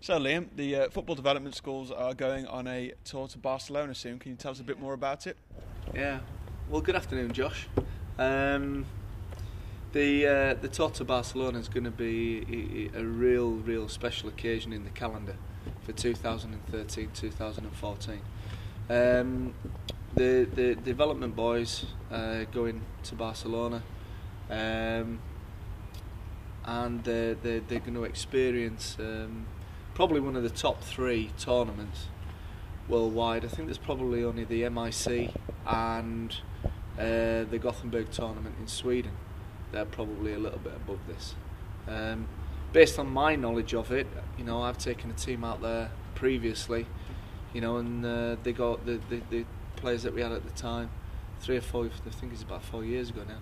So Liam, the football development schools are going on a tour to Barcelona soon. Can you tell us a bit more about it? Yeah, well, good afternoon, Josh. The tour to Barcelona is going to be a real special occasion in the calendar for 2013-2014. The development boys going to Barcelona, and they're going to experience probably one of the top 3 tournaments worldwide. I think there's probably only the MIC and the Gothenburg tournament in Sweden. They're probably a little bit above this. Based on my knowledge of it, I've taken a team out there previously, and they got the players that we had at the time, 3 or 4, I think it's about 4 years ago now.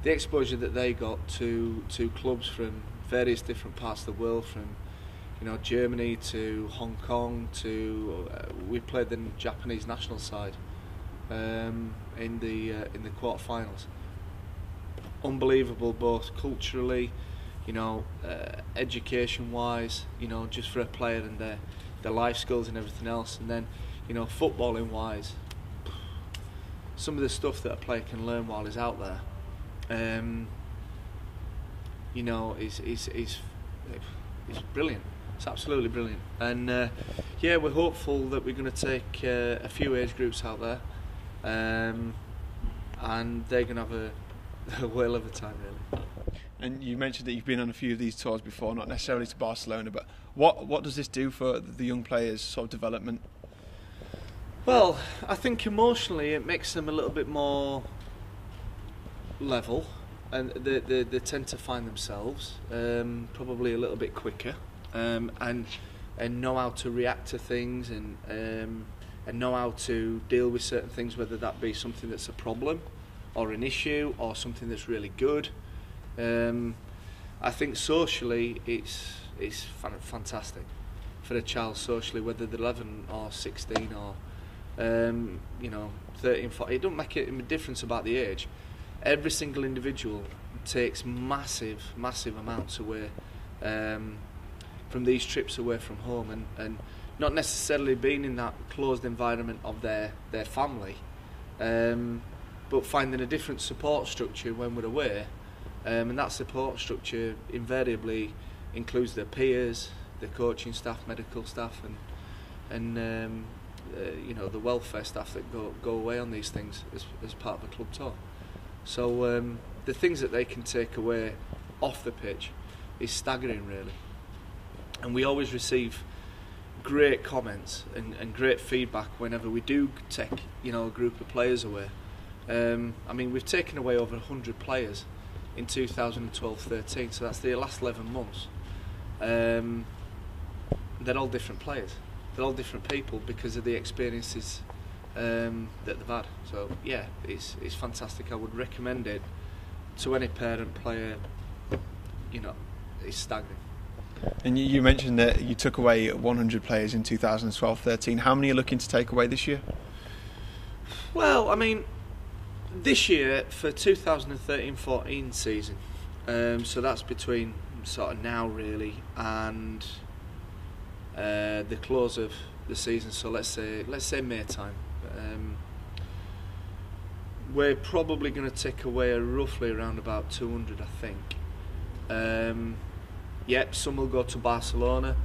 The exposure that they got to clubs from various different parts of the world, from Germany to Hong Kong to we played the Japanese national side in the quarterfinals. Unbelievable, both culturally, education wise, just for a player and their life skills and everything else, and then footballing wise, some of the stuff that a player can learn while he's out there, is brilliant. It's absolutely brilliant, and we're hopeful that we're going to take a few age groups out there, and they're going to have a whale of a time, really. And you mentioned that you've been on a few of these tours before, not necessarily to Barcelona, but what does this do for the young players' sort of development? Well, I think emotionally it makes them a little bit more level, and they tend to find themselves probably a little bit quicker, and know how to react to things, and know how to deal with certain things, whether that be something that's a problem or an issue or something that's really good. I think socially it's fantastic for a child socially, whether they're 11 or 16 or 13, 14. It don't make a difference about the age. Every single individual takes massive amounts away from these trips away from home, and not necessarily being in that closed environment of their family, but finding a different support structure when we're away, and that support structure invariably includes their peers, the coaching staff, medical staff, and the welfare staff that go away on these things as part of a club tour. So the things that they can take away off the pitch is staggering, really. And we always receive great comments and great feedback whenever we do take a group of players away. We've taken away over 100 players in 2012-13, so that's the last 11 months. They're all different players. They're all different people because of the experiences that they've had. So yeah, it's fantastic. I would recommend it to any parent, player. It's staggering. And you mentioned that you took away 100 players in 2012-13. How many are you looking to take away this year? Well, this year for 2013-14 season, so that's between sort of now really and the close of the season. So let's say May time. We're probably going to take away roughly around about 200, I think. Some will go to Barcelona,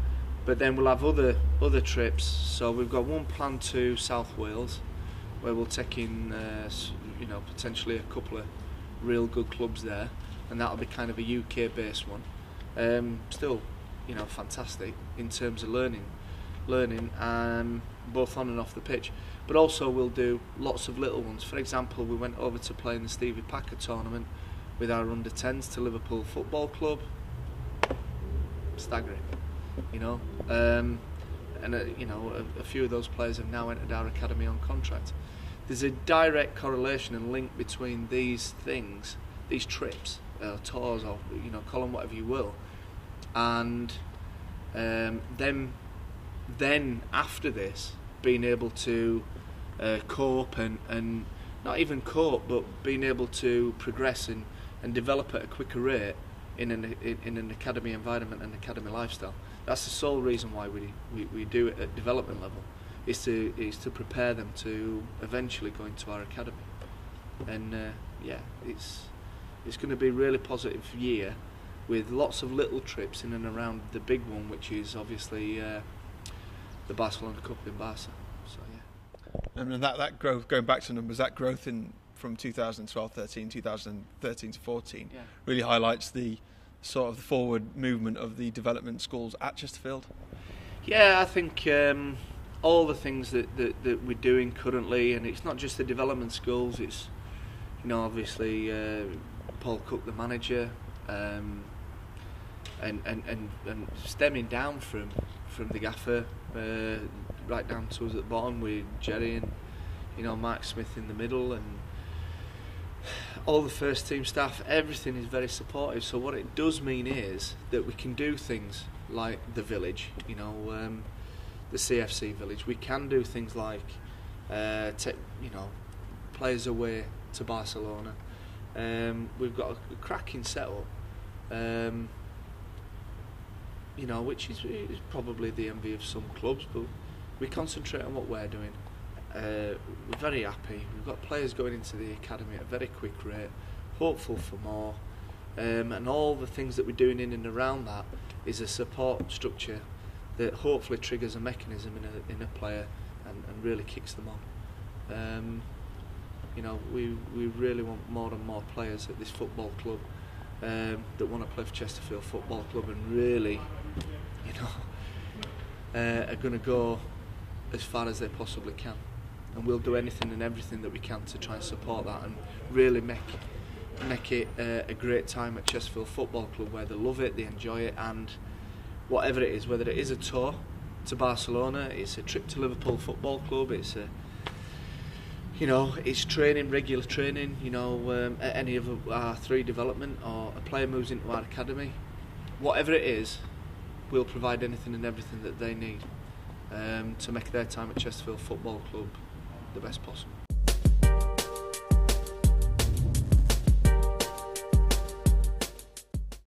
but then we'll have other trips. So we've got one planned to South Wales, where we'll take in potentially a couple of real good clubs there, and that'll be kind of a UK based one. Still, fantastic in terms of learning, both on and off the pitch. But also we'll do lots of little ones. For example, we went over to play in the Stevie Packer tournament with our under-10s to Liverpool Football Club. Staggering, and a few of those players have now entered our academy on contract. There's a direct correlation and link between these things, these trips, tours, or call them whatever you will, and then after this being able to cope and not even cope, but being able to progress and develop at a quicker rate in an academy environment and academy lifestyle. That's the sole reason why we do it at development level, is to prepare them to eventually go into our academy. And it's going to be a really positive year, with lots of little trips in and around the big one, which is obviously the Barcelona Cup in Barca. So yeah. And that growth, going back to numbers, that growth from 2012-13, 2013 to 14, really highlights the sort of the forward movement of the development schools at Chesterfield. Yeah, I think all the things that we're doing currently, and it's not just the development schools, it's, you know, obviously Paul Cook, the manager, and stemming down from the gaffer right down to us at the bottom with Jerry and, you know, Mark Smith in the middle, and all the first team staff. Everything is very supportive. So what it does mean is that we can do things like the village, you know, the CFC village. We can do things like you know, players away to Barcelona. We've got a cracking setup, you know, which is probably the envy of some clubs, but we concentrate on what we're doing. We're very happy. We've got players going into the academy at a very quick rate, hopeful for more, and all the things that we're doing in and around that is a support structure that hopefully triggers a mechanism in a player and really kicks them on. You know, we really want more and more players at this football club that want to play for Chesterfield Football Club, and really, you know, are going to go as far as they possibly can. And we'll do anything and everything that we can to try and support that, and really make it a great time at Chesterfield Football Club, where they love it, they enjoy it, and whatever it is, whether it is a tour to Barcelona, it's a trip to Liverpool Football Club, it's a, you know, it's training, regular training, you know, at any of our 3 development, or a player moves into our academy, whatever it is, we'll provide anything and everything that they need to make their time at Chesterfield Football Club the best possible.